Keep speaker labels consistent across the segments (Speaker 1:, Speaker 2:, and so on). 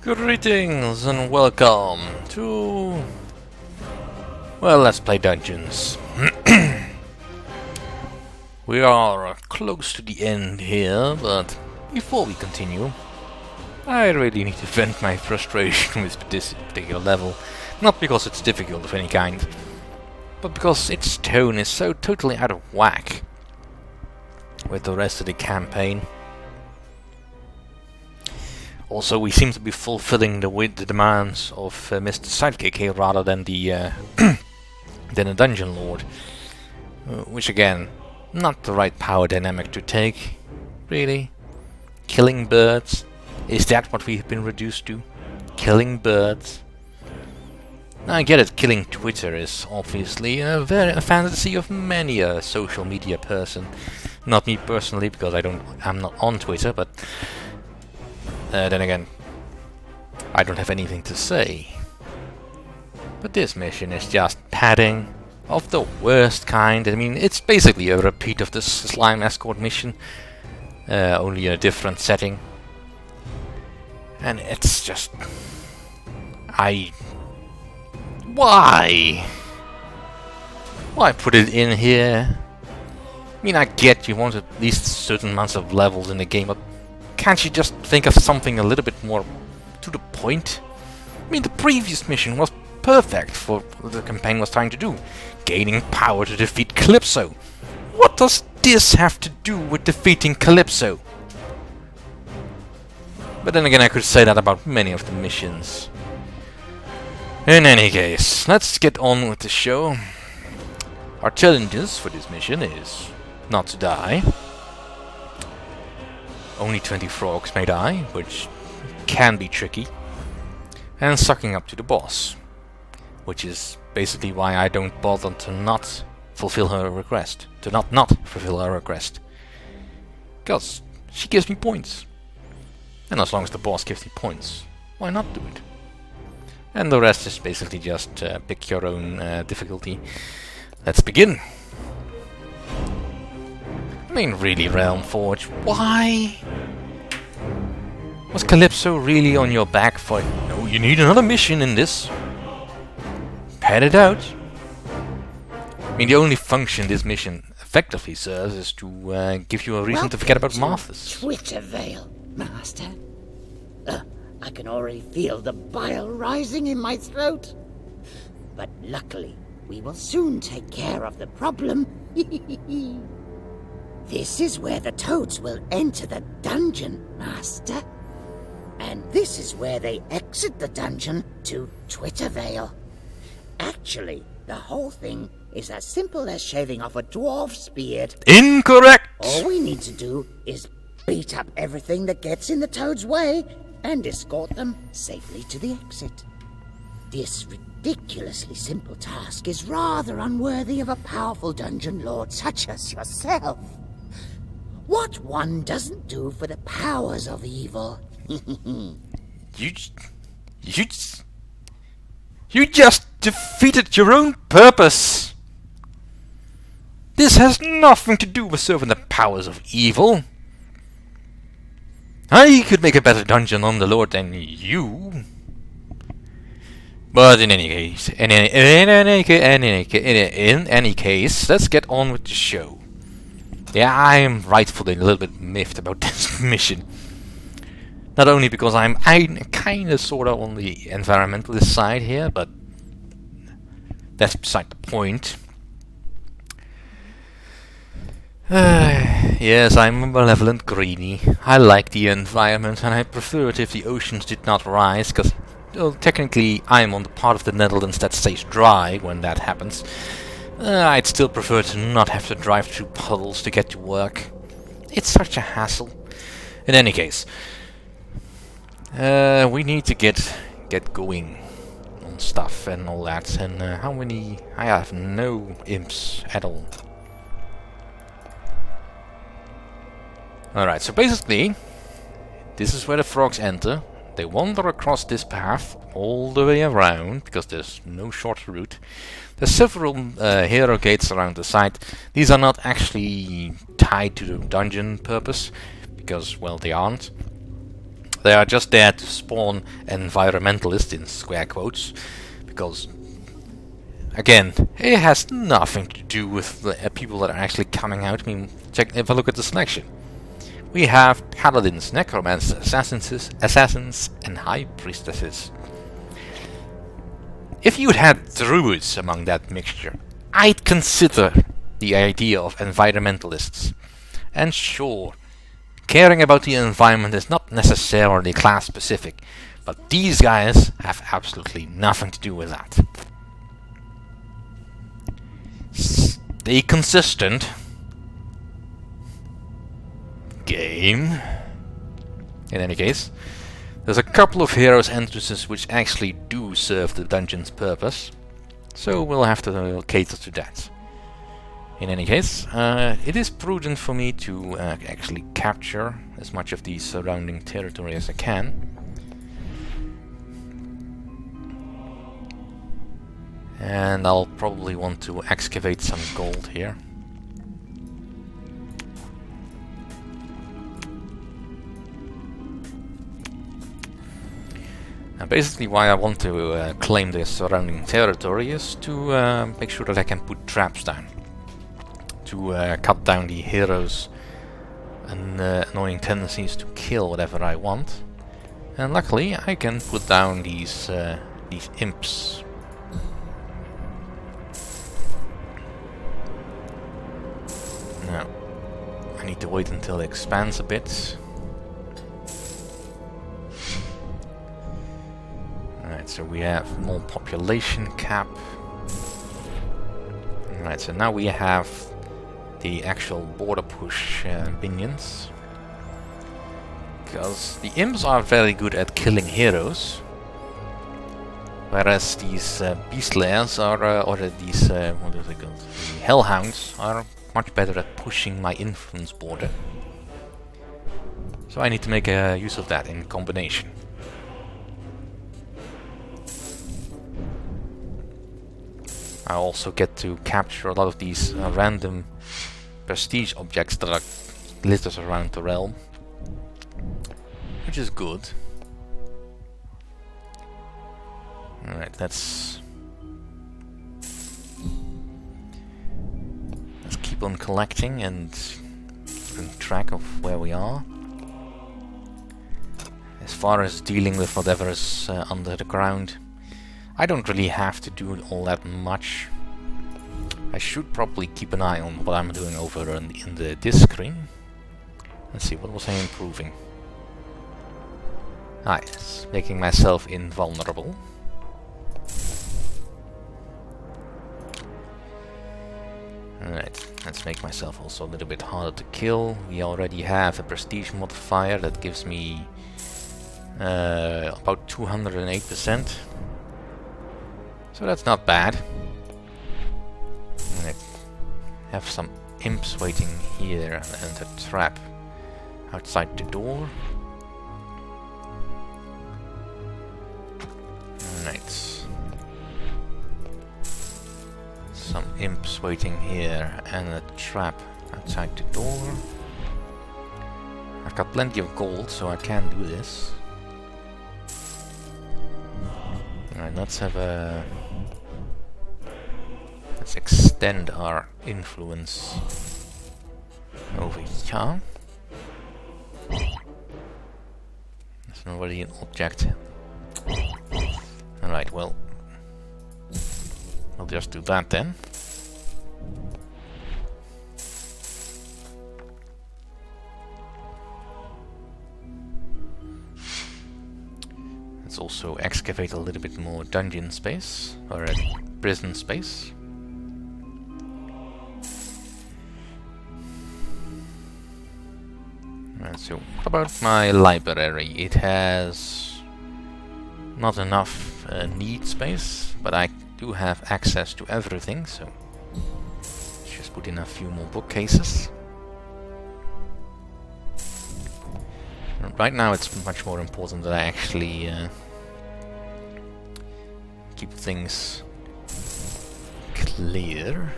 Speaker 1: Greetings and welcome to... well, let's play dungeons. We are close to the end here, but before we continue, I really need to vent my frustration with this particular level. Not because it's difficult of any kind, but because its tone is so totally out of whack with the rest of the campaign. Also, we seem to be fulfilling the demands of Mr. Sidekick here rather than the than a Dungeon Lord, which again, not the right power dynamic to take, really. Killing birds, is that what we've been reduced to? Killing birds. I get it, killing Twitter is obviously a fantasy of many a social media person. Not me personally, because I'm not on Twitter, but then again, I don't have anything to say. But this mission is just padding of the worst kind. I mean, it's basically a repeat of the slime escort mission, only in a different setting. And it's just... Why? Why put it in here? I mean, I get you want at least certain amounts of levels in the game, but can't you just think of something a little bit more to the point? I mean, the previous mission was perfect for what the campaign was trying to do. Gaining power to defeat Kalypso. What does this have to do with defeating Kalypso? But then again, I could say that about many of the missions. In any case, let's get on with the show. Our challenges for this mission is not to die. Only 20 frogs may die, which can be tricky. And sucking up to the boss, which is basically why I don't bother to not fulfill her request. To not fulfill her request. Because she gives me points. And as long as the boss gives me points, why not do it? And the rest is basically just pick your own difficulty. Let's begin. I mean, really, Realmforge, why? Was Kalypso really on your back for... No, you need another mission in this. Pad it out. I mean, the only function this mission effectively serves is to give you a reason to forget about Marthas.
Speaker 2: Twitter Veil, Master. I can already feel the bile rising in my throat. But luckily, we will soon take care of the problem. This is where the toads will enter the dungeon, Master. And this is where they exit the dungeon to Twitter Veil. Actually, the whole thing is as simple as shaving off a dwarf's beard.
Speaker 1: Incorrect!
Speaker 2: All we need to do is beat up everything that gets in the toad's way and escort them safely to the exit. This ridiculously simple task is rather unworthy of a powerful dungeon lord such as yourself. What one doesn't do for the powers of evil.
Speaker 1: You just defeated your own purpose. This has nothing to do with serving the powers of evil. I could make a better dungeon on the Lord than you. But in any case, let's get on with the show. Yeah, I am rightfully a little bit miffed about this mission. Not only because I'm kinda sorta on the environmentalist side here, but that's beside the point. Yes, I'm a malevolent greenie. I like the environment and I prefer it if the oceans did not rise, because well, technically I'm on the part of the Netherlands that stays dry when that happens. I'd still prefer to not have to drive through puddles to get to work. It's such a hassle. In any case, we need to get going on stuff and all that. And how many? I have no imps at all. Alright, so basically, this is where the frogs enter. They wander across this path all the way around, because there's no short route. There's several hero gates around the site. These are not actually tied to the dungeon purpose, because, well, they aren't. They are just there to spawn environmentalists in square quotes, because again, it has nothing to do with the people that are actually coming out. I mean, if I look at the selection, we have paladins, necromancers, assassins, and high priestesses. If you'd had druids among that mixture, I'd consider the idea of environmentalists. And sure, caring about the environment is not necessarily class specific, but these guys have absolutely nothing to do with that. Stay consistent, game. In any case, there's a couple of heroes' entrances which actually do serve the dungeon's purpose, so we'll have to cater to that. In any case, it is prudent for me to actually capture as much of the surrounding territory as I can. And I'll probably want to excavate some gold here. Basically why I want to claim the surrounding territory is to make sure that I can put traps down. To cut down the heroes' annoying tendencies to kill whatever I want. And luckily I can put down these imps. Now, I need to wait until it expands a bit. Alright, so we have more population cap. Alright, so now we have the actual border push minions. Because the imps are very good at killing heroes. Whereas these beast layers are, or these, what are they called? The hellhounds are much better at pushing my influence border. So I need to make use of that in combination. I also get to capture a lot of these random prestige objects that are littered around the realm, which is good. Alright, let's keep on collecting and keeping track of where we are. As far as dealing with whatever is under the ground, I don't really have to do all that much. I should probably keep an eye on what I'm doing over in the disc screen. Let's see, what was I improving? Ah, yes, making myself invulnerable. Alright, let's make myself also a little bit harder to kill. We already have a prestige modifier that gives me about 208%. So that's not bad. I have some imps waiting here and a trap outside the door. Alright. Some imps waiting here and a trap outside the door. I've got plenty of gold, so I can do this. Alright, let's have a... Let's extend our influence over here. There's already an object. Alright, well, I'll just do that then. Let's also excavate a little bit more dungeon space, or prison space. So, what about my library? It has not enough need space, but I do have access to everything, so let's just put in a few more bookcases. Right now it's much more important that I actually keep things clear.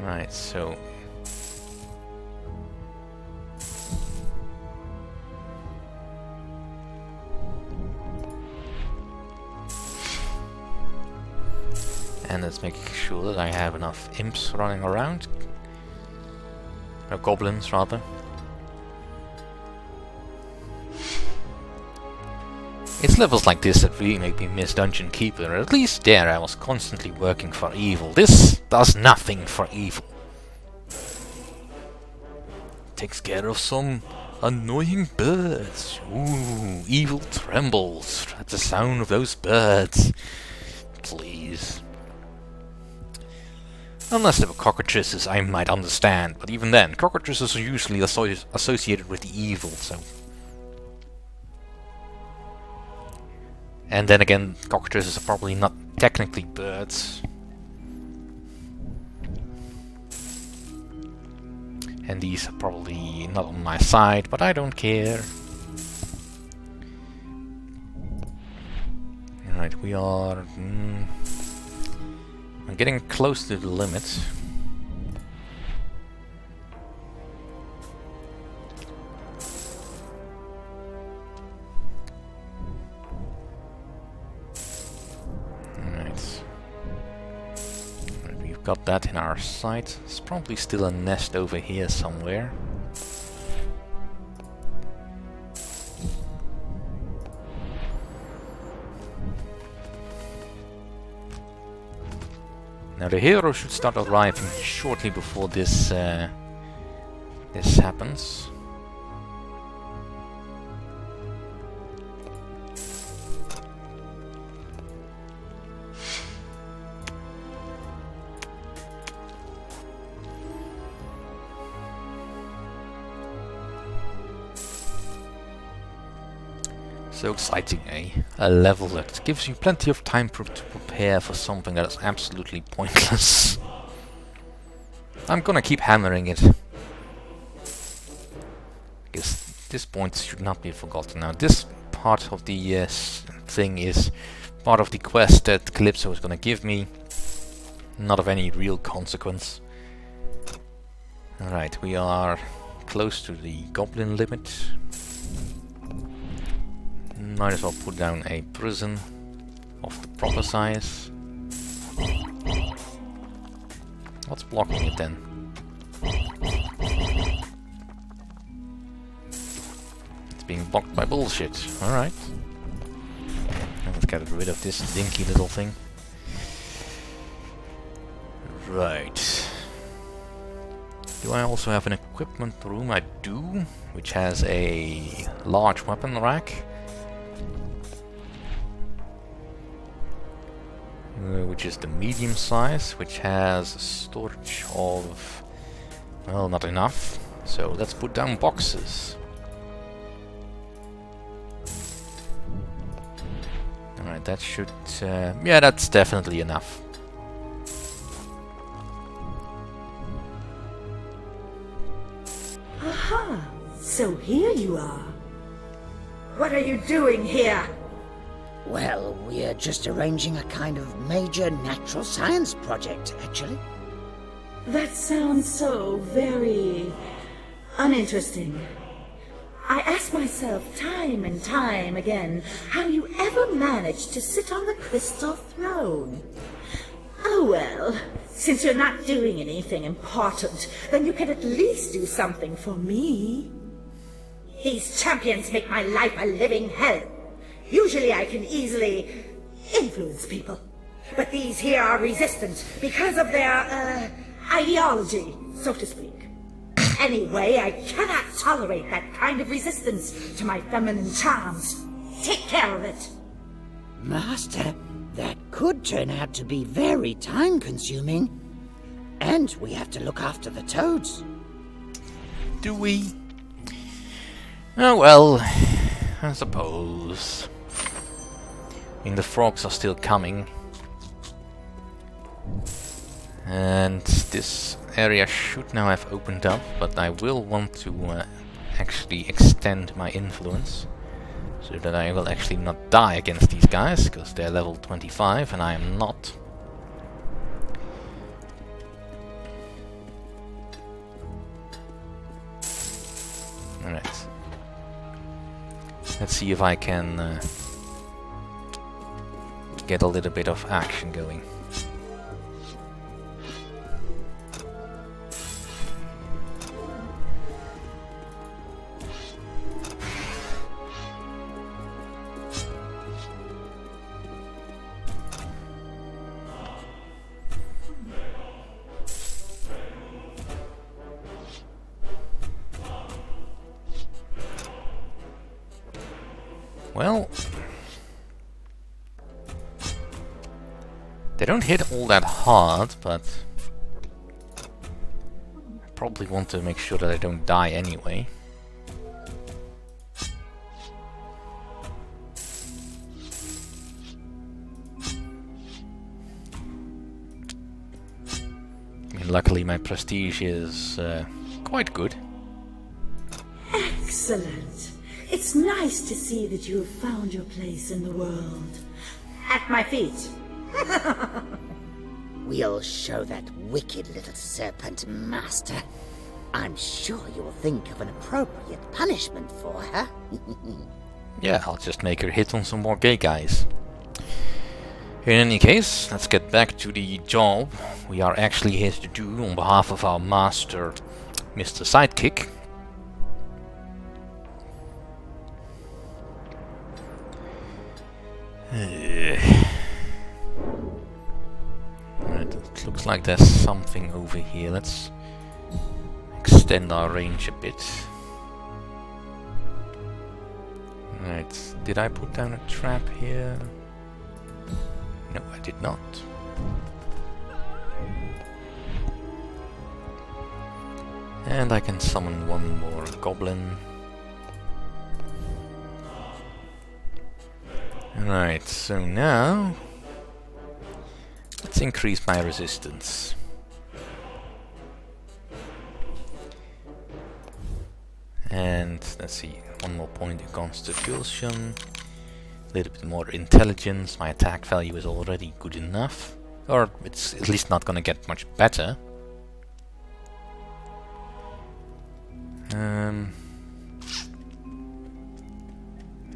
Speaker 1: Right, so... And let's make sure that I have enough imps running around. Or goblins, rather. It's levels like this that really make me miss Dungeon Keeper. At least there I was constantly working for evil. This does nothing for evil. Takes care of some annoying birds. Ooh, evil trembles at the sound of those birds. Please. Unless they were cockatrices, I might understand, but even then, cockatrices are usually associated with the evil, so... And then again, cockatrices are probably not technically birds. And these are probably not on my side, but I don't care. Alright, we are... I'm getting close to the limit. Got that in our sight. There's probably still a nest over here somewhere. Now the hero should start arriving shortly before this this happens. So exciting, eh? A level that gives you plenty of time to prepare for something that is absolutely pointless. I'm gonna keep hammering it. Because this point should not be forgotten. Now this part of the thing is part of the quest that Kalypso is gonna give me. Not of any real consequence. Alright, we are close to the goblin limit. Might as well put down a prison of the proper size. What's blocking it then? It's being blocked by bullshit. Alright. Let's get rid of this dinky little thing. Right. Do I also have an equipment room? I do, which has a large weapon rack. Which is the medium size, which has storage of, well, not enough. So let's put down boxes. Alright, that should, yeah, that's definitely enough.
Speaker 3: Aha! So here you are. What are you doing here?
Speaker 2: Well, we're just arranging a kind of major natural science project, actually.
Speaker 3: That sounds so very uninteresting. I ask myself time and time again how you ever managed to sit on the crystal throne. Oh well, since you're not doing anything important, then you can at least do something for me. These champions make my life a living hell. Usually I can easily influence people, but these here are resistant because of their, ideology, so to speak. Anyway, I cannot tolerate that kind of resistance to my feminine charms. Take care of it.
Speaker 2: Master, that could turn out to be very time-consuming. And we have to look after the toads.
Speaker 1: Do we? Oh well, I suppose. I mean, the frogs are still coming. And this area should now have opened up, but I will want to actually extend my influence. So that I will actually not die against these guys, because they're level 25 and I am not. Alright. Let's see if I can get a little bit of action going. Well, they don't hit all that hard, but I probably want to make sure that I don't die anyway. I mean, luckily my prestige is quite good.
Speaker 3: Excellent. It's nice to see that you have found your place in the world. At my feet.
Speaker 2: We'll show that wicked little serpent master. I'm sure you'll think of an appropriate punishment for her.
Speaker 1: Yeah, I'll just make her hit on some more gay guys. In any case, let's get back to the job we are actually here to do on behalf of our master, Mr. Sidekick. Right, it looks like there's something over here. Let's extend our range a bit. Right, did I put down a trap here? No, I did not. And I can summon one more goblin. Right, so now let's increase my resistance. And let's see, one more point in constitution, a little bit more intelligence. My attack value is already good enough, or it's at least not gonna get much better.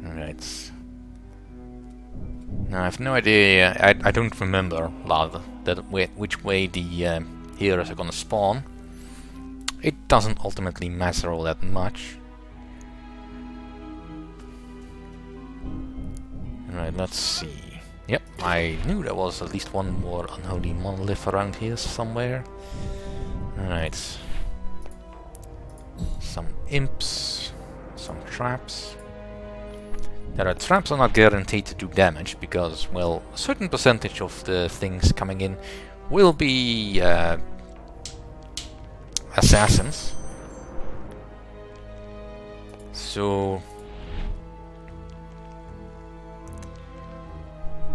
Speaker 1: Alright. Now I have no idea, I don't remember rather which way the heroes are gonna spawn. It doesn't ultimately matter all that much. Alright, let's see. Yep, I knew there was at least one more unholy monolith around here somewhere. Alright. Some imps, some traps. There are traps are not guaranteed to do damage because, well, a certain percentage of the things coming in will be assassins. So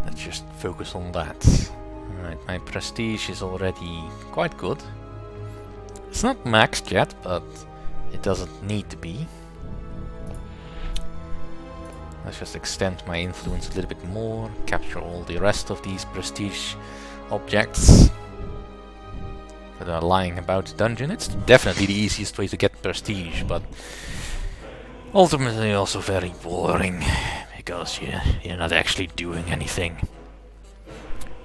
Speaker 1: let's just focus on that. Alright, my prestige is already quite good. It's not maxed yet, but it doesn't need to be. Let's just extend my influence a little bit more, capture all the rest of these prestige objects that are lying about the dungeon. It's definitely the easiest way to get prestige, but ultimately also very boring, because you're not actually doing anything.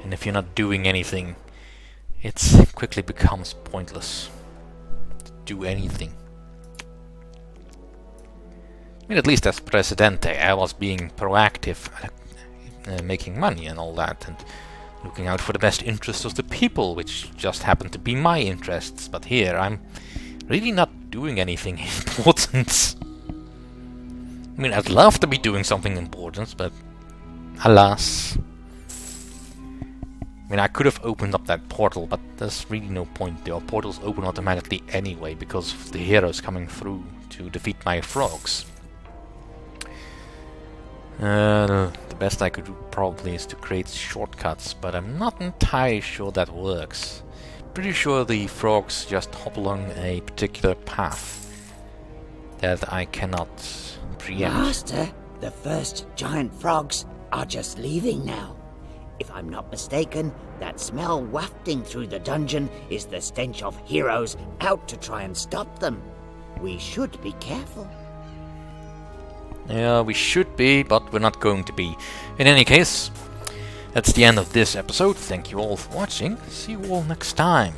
Speaker 1: And if you're not doing anything, it quickly becomes pointless to do anything. I mean, at least as Presidente, I was being proactive, making money and all that, and looking out for the best interests of the people, which just happened to be my interests. But here, I'm really not doing anything important. I mean, I'd love to be doing something important, but alas. I mean, I could have opened up that portal, but there's really no point. The portals open automatically anyway, because of the heroes coming through to defeat my frogs. The best I could do probably is to create shortcuts, but I'm not entirely sure that works. Pretty sure the frogs just hop along a particular path that I cannot preempt.
Speaker 2: Master, the first giant frogs are just leaving now. If I'm not mistaken, that smell wafting through the dungeon is the stench of heroes out to try and stop them. We should be careful.
Speaker 1: Yeah, we should be, but we're not going to be. In any case, that's the end of this episode. Thank you all for watching. See you all next time.